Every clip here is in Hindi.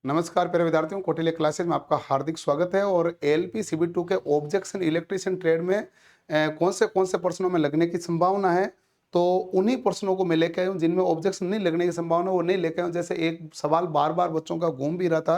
नमस्कार प्यारे विद्यार्थियों, कौटिल्य क्लासेज में आपका हार्दिक स्वागत है। और एलपी सीबी2 के ऑब्जेक्शन इलेक्ट्रीशियन ट्रेड में कौन से प्रश्नों में लगने की संभावना है, तो उन्हीं प्रश्नों को मैं लेके आया हूँ जिनमें ऑब्जेक्शन नहीं लगने की संभावना वो नहीं लेके आया हूँ। जैसे एक सवाल बार बार बच्चों का घूम भी रहा था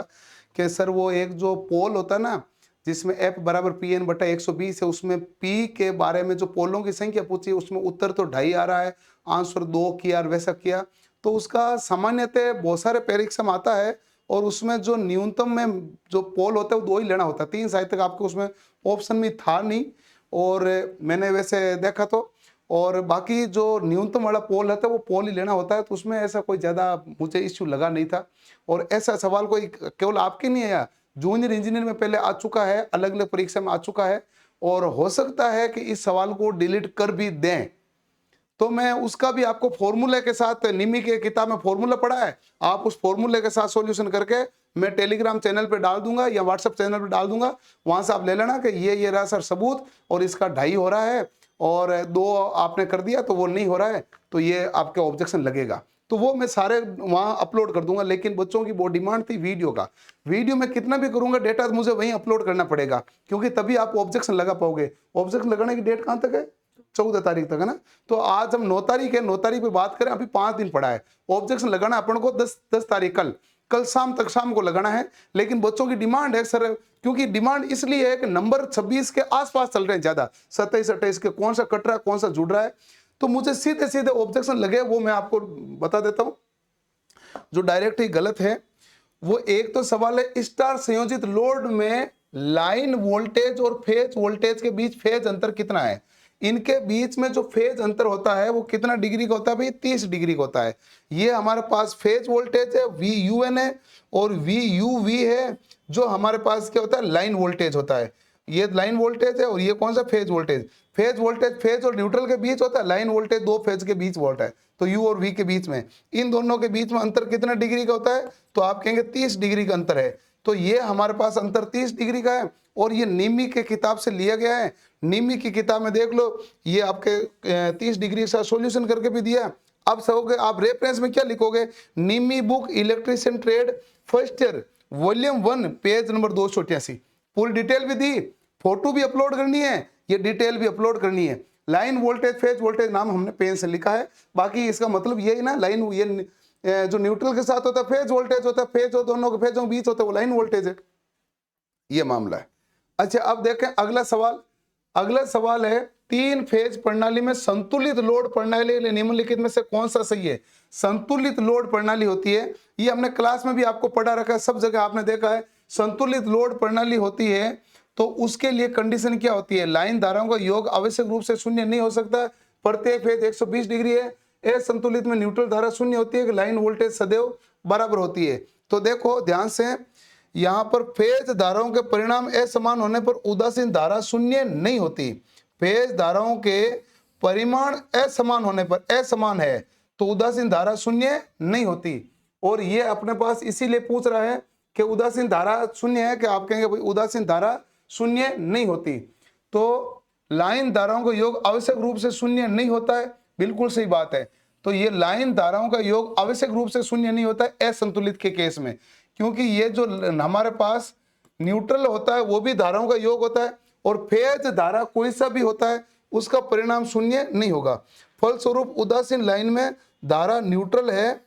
कि सर वो एक जो पोल होता है ना, जिसमें F बराबर PN/120 है, उसमें P के बारे में जो पोलों की संख्या पूछी है उसमें उत्तर तो 2.5 आ रहा है, आंसर 2 किया और वैसा किया। तो उसका सामान्यतः बहुत सारे परीक्षा में आता है और उसमें जो न्यूनतम में जो पोल होता है वो 2 ही लेना होता है। 3 शायद तक आपके उसमें ऑप्शन में था नहीं, और मैंने वैसे देखा तो, और बाकी जो न्यूनतम वाला पोल रहता है वो पोल ही लेना होता है। तो उसमें ऐसा कोई ज़्यादा मुझे इश्यू लगा नहीं था। और ऐसा सवाल कोई केवल आपके नहीं आया, जूनियर इंजीनियर में पहले आ चुका है, अलग अलग परीक्षा में आ चुका है, और हो सकता है कि इस सवाल को डिलीट कर भी दें। तो मैं उसका भी आपको फॉर्मूले के साथ, निमी के किताब में फॉर्मूला पढ़ा है, आप उस फॉर्मूले के साथ सॉल्यूशन करके मैं टेलीग्राम चैनल पे डाल दूंगा या व्हाट्सएप चैनल पे डाल दूंगा। वहां से आप ले लेना कि ये रहा सर सबूत, और इसका 2.5 हो रहा है और 2 आपने कर दिया तो वो नहीं हो रहा है, तो ये आपके ऑब्जेक्शन लगेगा। तो वो मैं सारे वहां अपलोड कर दूंगा। लेकिन बच्चों की बहुत डिमांड थी वीडियो का, वीडियो में कितना भी करूंगा डेटा तो मुझे वहीं अपलोड करना पड़ेगा, क्योंकि तभी आप ऑब्जेक्शन लगा पाओगे। ऑब्जेक्शन लगाने की डेट कहां तक है? 14 तारीख तक है ना। तो आज हम 9 तारीख है, 9 तारीख पे बात करें, अभी 5 दिन पड़ा है। ऑब्जेक्शन लगाना अपन को 10 तारीख कल शाम तक, शाम को लगाना है। लेकिन बच्चों की डिमांड है सर, क्योंकि डिमांड इसलिए है कि नंबर 26 के आसपास चल रहे हैं ज्यादा, 27-28 के, कौन सा कट रहा है कौन सा जुड़ रहा है। तो मुझे सीधे सीधे ऑब्जेक्शन लगे वो मैं आपको बता देता हूं, जो डायरेक्ट ही गलत है। वो एक तो सवाल है, स्टार संयोजित लोड में लाइन वोल्टेज और फेज वोल्टेज के बीच फेज अंतर कितना है। इनके बीच में जो फेज अंतर होता है वो कितना डिग्री का होता है भाई? 30 डिग्री का होता है। ये हमारे पास फेज वोल्टेज है VUN है, और VUV है जो हमारे पास क्या होता है? लाइन वोल्टेज होता है। ये लाइन वोल्टेज है और ये कौन सा? Phase voltage. Phase voltage phase और न्यूट्रल के बीच होता है, लाइन वोल्टेज 2 फेज के बीच वोल्ट है, तो U और V के बीच में, इन दोनों के बीच में अंतर कितना डिग्री का होता है? तो आप कहेंगे 30 डिग्री का अंतर है। तो ये हमारे पास अंतर 30 डिग्री का है, और ये निमी के किताब से लिया गया है। निमी की किताब में देख लो, ये आपके 30 डिग्री का सॉल्यूशन करके भी दिया। अब सहोगे आप रेफरेंस में क्या लिखोगे? NIMI book electrician trade first year volume 1 page number 288। पूरी डिटेल भी दी, फोटो भी अपलोड करनी है, ये डिटेल भी अपलोड करनी है। लाइन वोल्टेज फेज वोल्टेज नाम हमने पेन से लिखा है। बाकी इसका मतलब यही ना, लाइन ये जो न्यूट्रल के साथ होता है फेज वोल्टेज होता है, फेज और दोनों के फेजों के बीच होता है वो लाइन वोल्टेज है। ये मामला है। अच्छा, अब देखें अगला सवाल। अगला सवाल है, 3 फेज प्रणाली में संतुलित लोड प्रणाली निम्नलिखित में से कौन सा सही है? संतुलित लोड प्रणाली होती है, ये हमने क्लास में भी आपको पढ़ा रखा है, सब जगह आपने देखा है। संतुलित लोड प्रणाली होती है तो उसके लिए कंडीशन क्या होती है? लाइन धाराओं का योग आवश्यक रूप से शून्य नहीं हो सकता, प्रत्येक फेज 120 डिग्री है। असंतुलित में न्यूट्रल धारा शून्य होती है कि लाइन वोल्टेज सदैव बराबर होती है। तो देखो ध्यान से, यहां पर फेज धाराओं के परिणाम असमान होने पर उदासीन धारा शून्य नहीं होती। फेज धाराओं के परिमाण असमान होने पर, असमान है तो उदासीन धारा शून्य नहीं होती। और ये अपने पास इसीलिए पूछ रहा है कि उदासीन धारा शून्य है, कि आप कहेंगे भाई उदासीन धारा शून्य नहीं होती। तो लाइन धाराओं का योग आवश्यक रूप से शून्य नहीं होता है, बिल्कुल सही बात है। तो ये लाइन धाराओं का योग आवश्यक रूप से शून्य नहीं होता है असंतुलित के केस में, क्योंकि ये जो हमारे पास न्यूट्रल होता है वो भी धाराओं का योग होता है, और फेज धारा कोई सा भी होता है उसका परिणाम शून्य नहीं होगा। फलस्वरूप उदासीन लाइन में धारा न्यूट्रल है,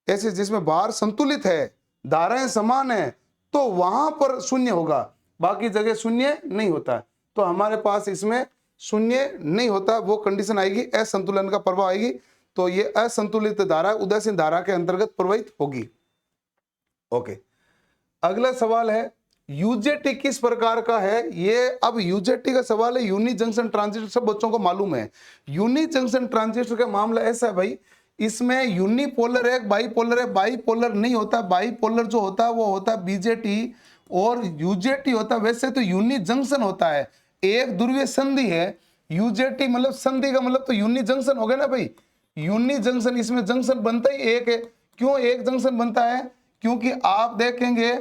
ऐसे जिसमें भार संतुलित है, धाराएं समान है, तो वहां पर शून्य होगा, बाकी जगह शून्य नहीं होता है। तो हमारे पास इसमें शून्य नहीं होता, वो कंडीशन आएगी, असंतुलन का प्रभाव आएगी। तो ये असंतुलित धारा उदासीन धारा के अंतर्गत प्रवाहित होगी। ओके, अगला सवाल है, यूजेटी किस प्रकार का है? ये अब यूजेटी का सवाल है, यूनि जंक्शन ट्रांजिस्टर, सब बच्चों को मालूम है। यूनि जंक्शन ट्रांजिस्टर का मामला ऐसा है भाई, इसमें यूनिपोलर है, बाईपोलर है। बाईपोलर नहीं होता, बाईपोलर जो होता है वो होता है बीजेटी, और यूजेटी होता है वैसे तो यूनि जंक्शन होता है, एक ध्रुवीय संधि है। यूजेटी मतलब संधि का मतलब तो यूनि जंक्शन हो गया ना भाई, यूनि जंक्शन, इसमें जंक्शन बनता ही एक है। क्यों एक जंक्शन बनता है? क्योंकि आप देखेंगे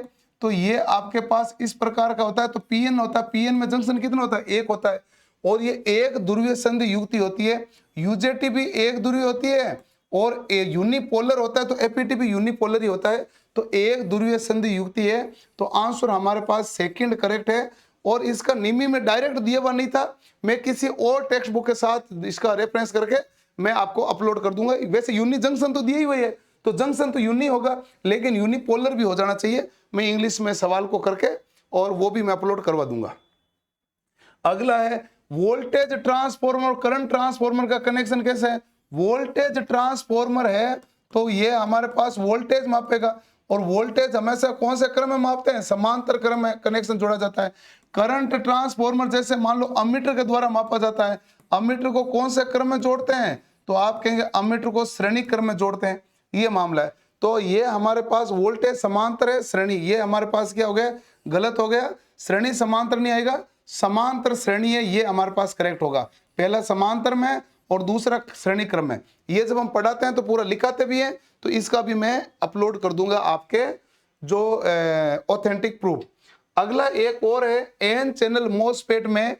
तो ये आपके पास इस प्रकार का होता है, तो पीएन होता है, पीएन में जंक्शन कितना होता है? एक होता है, और ये एक ध्रुवीय संधि युक्ति होती है। यूजेटी भी एक ध्रुवीय होती है और ए यूनिपोलर होता है तो एपीटी भी यूनिपोलर ही होता है, तो एक ध्रुवीय संधि युक्ति है। तो आंसर हमारे पास सेकंड करेक्ट है। और इसका निमी में डायरेक्ट दिया हुआ नहीं था, मैं किसी और टेक्स्ट बुक के साथ इसका रेफरेंस करके मैं आपको अपलोड कर दूंगा। वैसे यूनि जंक्शन तो दिया ही हुई है, तो जंक्शन तो यूनि होगा, लेकिन यूनिपोलर भी हो जाना चाहिए। मैं इंग्लिश में सवाल को करके और वो भी मैं अपलोड करवा दूंगा। अगला है वोल्टेज ट्रांसफॉर्मर और करंट ट्रांसफॉर्मर का कनेक्शन कैसे है। वोल्टेज ट्रांसफॉर्मर है तो ये हमारे पास वोल्टेज मापेगा, और वोल्टेज हमेशा कौन से क्रम में मापते हैं, समांतर क्रम में कनेक्शन जोड़ा जाता है। करंट ट्रांसफॉर्मर जैसे मान लो अमीटर के द्वारा मापा जाता है, अमीटर को कौन से क्रम में जोड़ते हैं, तो आप कहेंगे अमीटर को श्रेणी क्रम में जोड़ते हैं, ये मामला है। तो ये हमारे पास वोल्टेज समांतर है, श्रेणी, ये हमारे पास क्या हो गया, गलत हो गया। श्रेणी समांतर नहीं आएगा, समांतर श्रेणी है, ये हमारे पास करेक्ट होगा। पहला समांतर में और दूसरा श्रेणी क्रम में। ये जब हम पढ़ाते हैं तो पूरा लिखाते भी हैं, तो इसका भी मैं अपलोड कर दूंगा आपके जो ऑथेंटिक प्रूफ। अगला एक और है एन चैनल मोसफेट में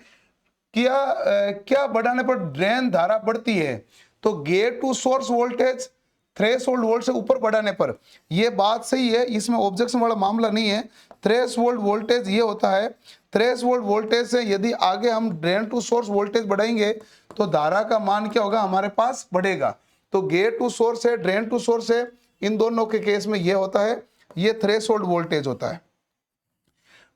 क्या बढ़ाने पर ड्रेन धारा बढ़ती है, तो gate to source voltage threshold volt से ऊपर बढ़ाने पर। यह बात सही है, इसमें ऑब्जेक्शन वाला मामला नहीं है। थ्रेशोल्ड वोल्टेज ये होता है, थ्रेशोल्ड वोल्टेज से यदि आगे हम ड्रेन टू सोर्स वोल्टेज बढ़ाएंगे तो धारा का मान क्या होगा, हमारे पास बढ़ेगा। तो गेट टू सोर्स है, ड्रेन टू सोर्स है, इन दोनों के केस में ये होता है, ये थ्रेशोल्ड वोल्टेज होता है।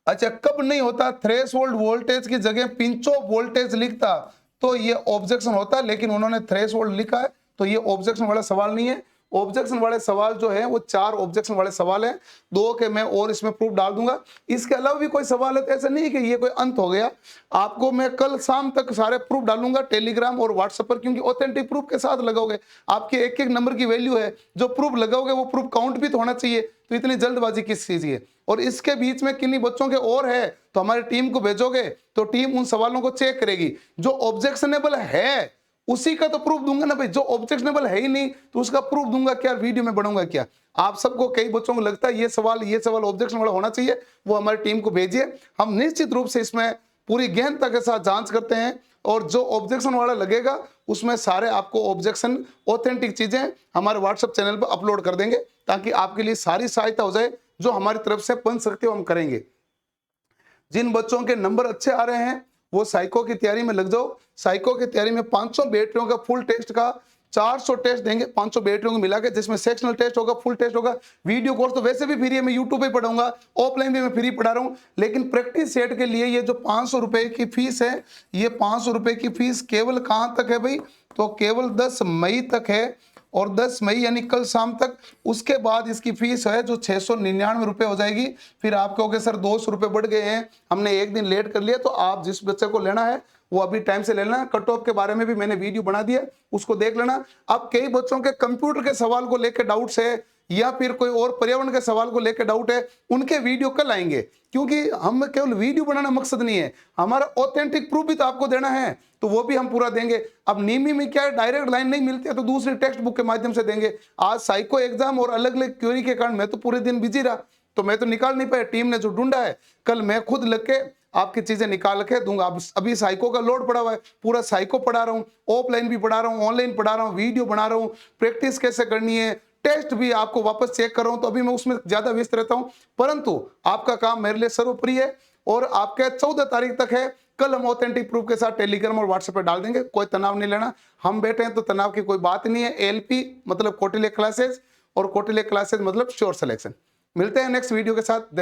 अच्छा, कब नहीं होता, थ्रेशोल्ड वोल्टेज की जगह पिंच ऑफ वोल्टेज लिखता तो ये ऑब्जेक्शन होता, लेकिन उन्होंने थ्रेशोल्ड लिखा है तो ये ऑब्जेक्शन वाला सवाल नहीं है। ऑब्जेक्शन वाले सवाल जो है वो 4 ऑब्जेक्शन वाले सवाल हैं, 2 के मैं और इसमें प्रूफ डाल दूंगा। इसके अलावा भी कोई सवाल है तो ऐसा नहीं है कि ये कोई अंत हो गया। आपको मैं कल शाम तक सारे प्रूफ डालूंगा टेलीग्राम और व्हाट्सएप पर, क्योंकि ऑथेंटिक प्रूफ के साथ लगाओगे आपके एक एक नंबर की वैल्यू है, जो प्रूफ लगाओगे वो प्रूफ काउंट भी तो होना चाहिए, तो इतनी जल्दबाजी किस चीज की है। और इसके बीच में किन्हीं बच्चों के और है तो हमारी टीम को भेजोगे तो टीम उन सवालों को चेक करेगी। जो ऑब्जेक्शनेबल है उसी का तो प्रूफ दूंगा ना भाई, जो ऑब्जेक्शनेबल है ही नहीं तो उसका प्रूफ दूंगा क्या, वीडियो में बढ़ूंगा क्या। आप सबको, कई बच्चों को लगता है ये सवाल ऑब्जेक्शन वाला होना चाहिए, वो हमारी टीम को भेजिए। हम निश्चित रूप से इसमें पूरी गहनता के साथ जांच करते हैं, और जो ऑब्जेक्शन वाला लगेगा उसमें सारे आपको ऑब्जेक्शन ऑथेंटिक चीजें हमारे व्हाट्सएप चैनल पर अपलोड कर देंगे, ताकि आपके लिए सारी सहायता हो जाए जो हमारी तरफ से बन सकती है, हम करेंगे। जिन बच्चों के नंबर अच्छे आ रहे हैं वो साइको की तैयारी में लग जाओ। साइको की तैयारी में 500 बैटरियों का फुल टेस्ट का 400 टेस्ट देंगे, 500 बैटरियों को मिला के, जिसमें सेक्शनल टेस्ट होगा, फुल टेस्ट होगा। वीडियो कोर्स तो वैसे भी फ्री है, मैं यूट्यूब पे पढ़ाऊंगा, ऑफलाइन भी मैं फ्री पढ़ा रहा हूं, लेकिन प्रैक्टिस सेट के लिए ये जो 500 रुपए की फीस है, ये 500 रुपए की फीस केवल कहां तक है भाई, तो केवल 10 मई तक है, और 10 मई यानी कल शाम तक। उसके बाद इसकी फीस है जो 699 रुपए हो जाएगी। फिर आप कहोगे सर 200 रुपए बढ़ गए हैं, हमने एक दिन लेट कर लिया, तो आप जिस बच्चे को लेना है वो अभी टाइम से ले लेना। कट ऑफ के बारे में भी मैंने वीडियो बना दिया, उसको देख लेना। अब कई बच्चों के कंप्यूटर के सवाल को लेकर डाउट्स है, या फिर कोई और पर्यावरण के सवाल को लेकर डाउट है, उनके वीडियो कल आएंगे, क्योंकि हम केवल वीडियो बनाना मकसद नहीं है, हमारा ऑथेंटिक प्रूफ भी तो आपको देना है, तो वो भी हम पूरा देंगे। अब नीमी में क्या है, डायरेक्ट लाइन नहीं मिलती है तो दूसरी टेक्स्ट बुक के माध्यम से देंगे। आज साइको एग्जाम और अलग अलग क्वेरी के कारण मैं तो पूरे दिन बिजी रहा, तो मैं तो निकाल नहीं पाया, टीम ने जो ढूंढा है कल मैं खुद लग के आपकी चीजें निकाल के दूंगा। अब अभी साइको का लोड पड़ा हुआ है, पूरा साइको पढ़ा रहा हूँ, ऑफलाइन भी पढ़ा रहा हूँ, ऑनलाइन पढ़ा रहा हूँ, वीडियो बना रहा हूँ, प्रैक्टिस कैसे करनी है, टेस्ट भी आपको वापस चेक कर रहा हूं, तो अभी मैं उसमें ज्यादा व्यस्त रहता हूं। परंतु आपका काम मेरे लिए सर्वोपरि है, और आपके 14 तारीख तक है। कल हम ऑथेंटिक प्रूफ के साथ टेलीग्राम और व्हाट्सएप पे डाल देंगे, कोई तनाव नहीं लेना, हम बैठे हैं तो तनाव की कोई बात नहीं है। एलपी मतलब कौटिल्य क्लासेस, और कौटिल्य क्लासेस मतलब श्योर सिलेक्शन। मिलते हैं नेक्स्ट वीडियो के साथ।